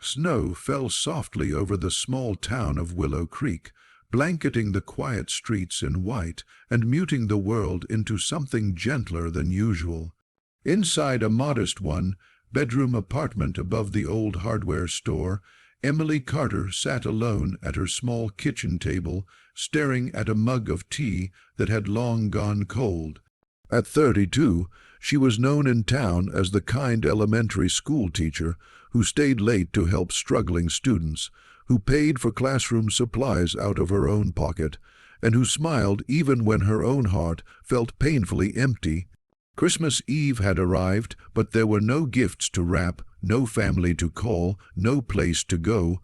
Snow fell softly over the small town of Willow Creek, blanketing the quiet streets in white and muting the world into something gentler than usual. Inside a modest one-bedroom apartment above the old hardware store, Emily Carter sat alone at her small kitchen table, staring at a mug of tea that had long gone cold. At 32, she was known in town as the kind elementary school teacher who stayed late to help struggling students, who paid for classroom supplies out of her own pocket, and who smiled even when her own heart felt painfully empty. Christmas Eve had arrived, but there were no gifts to wrap, no family to call, no place to go.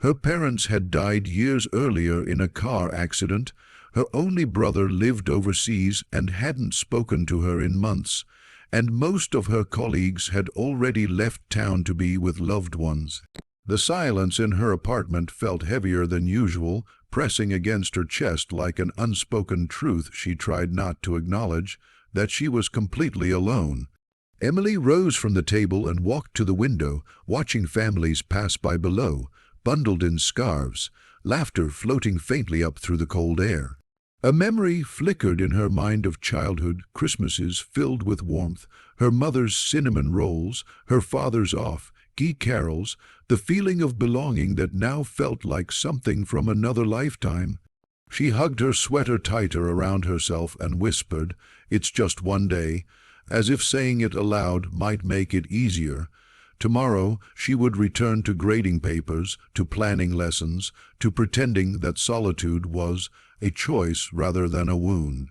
Her parents had died years earlier in a car accident. Her only brother lived overseas and hadn't spoken to her in months, and most of her colleagues had already left town to be with loved ones. The silence in her apartment felt heavier than usual, pressing against her chest like an unspoken truth she tried not to acknowledge, that she was completely alone. Emily rose from the table and walked to the window, watching families pass by below, bundled in scarves, laughter floating faintly up through the cold air. A memory flickered in her mind of childhood Christmases filled with warmth, her mother's cinnamon rolls, her father's off-key carols, the feeling of belonging that now felt like something from another lifetime. She hugged her sweater tighter around herself and whispered, "It's just one day," as if saying it aloud might make it easier. Tomorrow she would return to grading papers, to planning lessons, to pretending that solitude was a choice rather than a wound.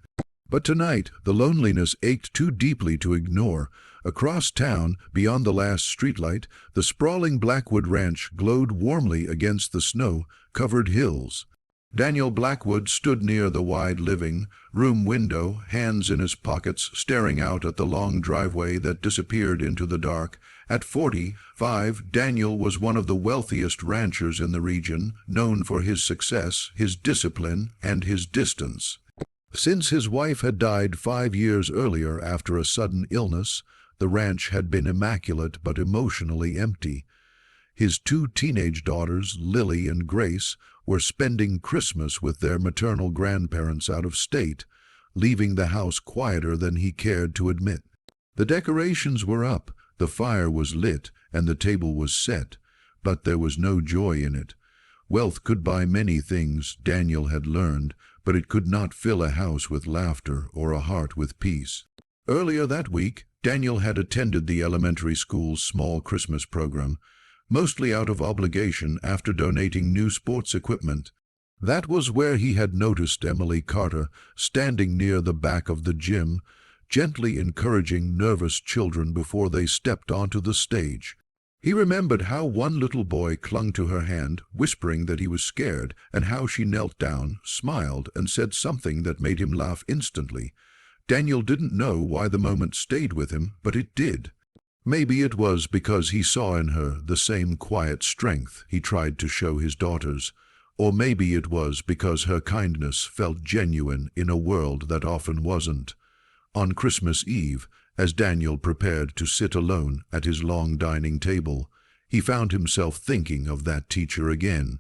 But tonight the loneliness ached too deeply to ignore. Across town, beyond the last streetlight, the sprawling Blackwood Ranch glowed warmly against the snow-covered hills. Daniel Blackwood stood near the wide living room window, hands in his pockets, staring out at the long driveway that disappeared into the dark. At 45, Daniel was one of the wealthiest ranchers in the region, known for his success, his discipline, and his distance. Since his wife had died 5 years earlier after a sudden illness, the ranch had been immaculate but emotionally empty. His 2 teenage daughters, Lily and Grace, were spending Christmas with their maternal grandparents out of state, leaving the house quieter than he cared to admit. The decorations were up, the fire was lit, and the table was set, but there was no joy in it. Wealth could buy many things, Daniel had learned, but it could not fill a house with laughter or a heart with peace. Earlier that week, Daniel had attended the elementary school's small Christmas program, mostly out of obligation after donating new sports equipment. That was where he had noticed Emily Carter standing near the back of the gym, gently encouraging nervous children before they stepped onto the stage. He remembered how one little boy clung to her hand, whispering that he was scared, and how she knelt down, smiled, and said something that made him laugh instantly. Daniel didn't know why the moment stayed with him, but it did. Maybe it was because he saw in her the same quiet strength he tried to show his daughters, or maybe it was because her kindness felt genuine in a world that often wasn't. On Christmas Eve, as Daniel prepared to sit alone at his long dining table, he found himself thinking of that teacher again.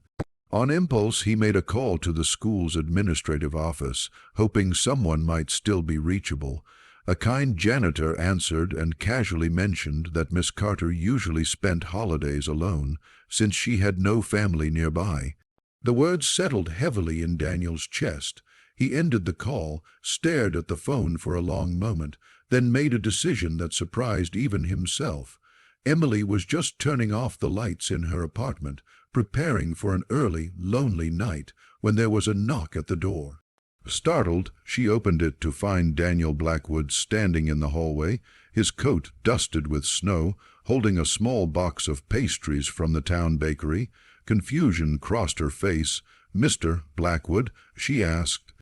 On impulse, he made a call to the school's administrative office, hoping someone might still be reachable. A kind janitor answered and casually mentioned that Miss Carter usually spent holidays alone, since she had no family nearby. The words settled heavily in Daniel's chest. He ended the call, stared at the phone for a long moment, then made a decision that surprised even himself. Emily was just turning off the lights in her apartment, preparing for an early, lonely night, when there was a knock at the door. Startled, she opened it to find Daniel Blackwood standing in the hallway, his coat dusted with snow, holding a small box of pastries from the town bakery. Confusion crossed her face. "Mr. Blackwood," she asked.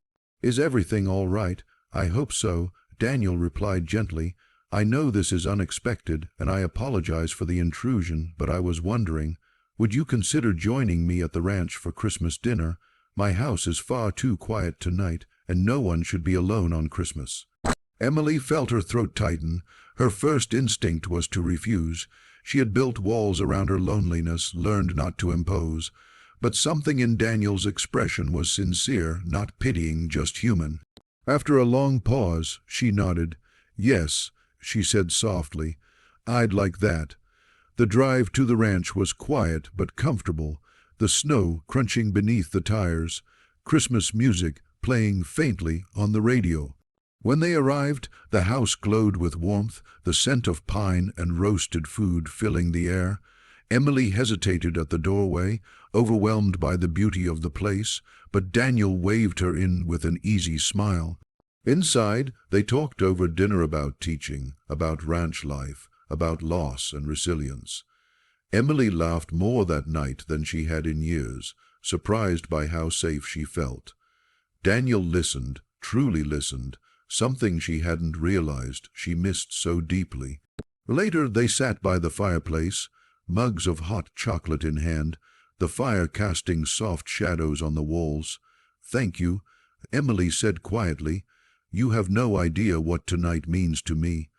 "Is everything all right?" "I hope so," Daniel replied gently. "I know this is unexpected, and I apologize for the intrusion, but I was wondering, would you consider joining me at the ranch for Christmas dinner? My house is far too quiet tonight, and no one should be alone on Christmas." Emily felt her throat tighten. Her first instinct was to refuse. She had built walls around her loneliness, learned not to impose. But something in Daniel's expression was sincere, not pitying, just human. After a long pause, she nodded. "Yes," she said softly, "I'd like that." The drive to the ranch was quiet but comfortable, the snow crunching beneath the tires, Christmas music playing faintly on the radio. When they arrived, the house glowed with warmth, the scent of pine and roasted food filling the air. Emily hesitated at the doorway, overwhelmed by the beauty of the place, but Daniel waved her in with an easy smile. Inside, they talked over dinner about teaching, about ranch life, about loss and resilience. Emily laughed more that night than she had in years, surprised by how safe she felt. Daniel listened, truly listened, something she hadn't realized she missed so deeply. Later they sat by the fireplace, mugs of hot chocolate in hand, the fire casting soft shadows on the walls. "Thank you," Emily said quietly. "You have no idea what tonight means to me."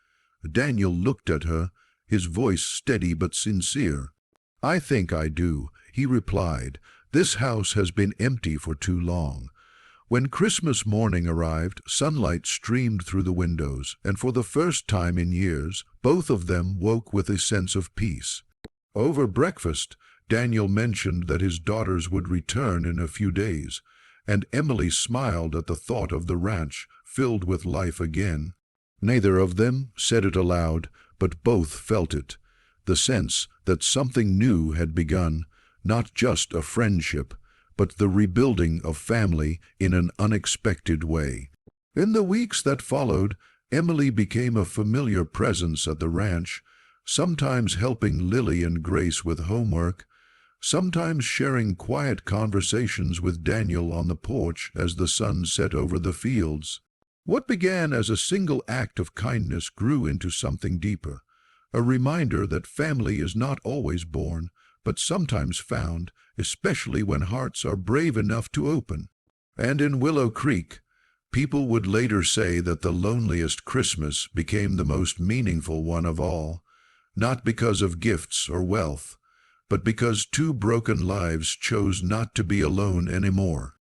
Daniel looked at her, his voice steady but sincere. "I think I do," he replied. "This house has been empty for too long." When Christmas morning arrived, sunlight streamed through the windows, and for the first time in years, both of them woke with a sense of peace. Over breakfast, Daniel mentioned that his daughters would return in a few days, and Emily smiled at the thought of the ranch filled with life again. Neither of them said it aloud, but both felt it, the sense that something new had begun, not just a friendship, but the rebuilding of family in an unexpected way. In the weeks that followed, Emily became a familiar presence at the ranch, sometimes helping Lily and Grace with homework, sometimes sharing quiet conversations with Daniel on the porch as the sun set over the fields. What began as a single act of kindness grew into something deeper, a reminder that family is not always born, but sometimes found, especially when hearts are brave enough to open. And in Willow Creek, people would later say that the loneliest Christmas became the most meaningful one of all, not because of gifts or wealth, but because two broken lives chose not to be alone anymore.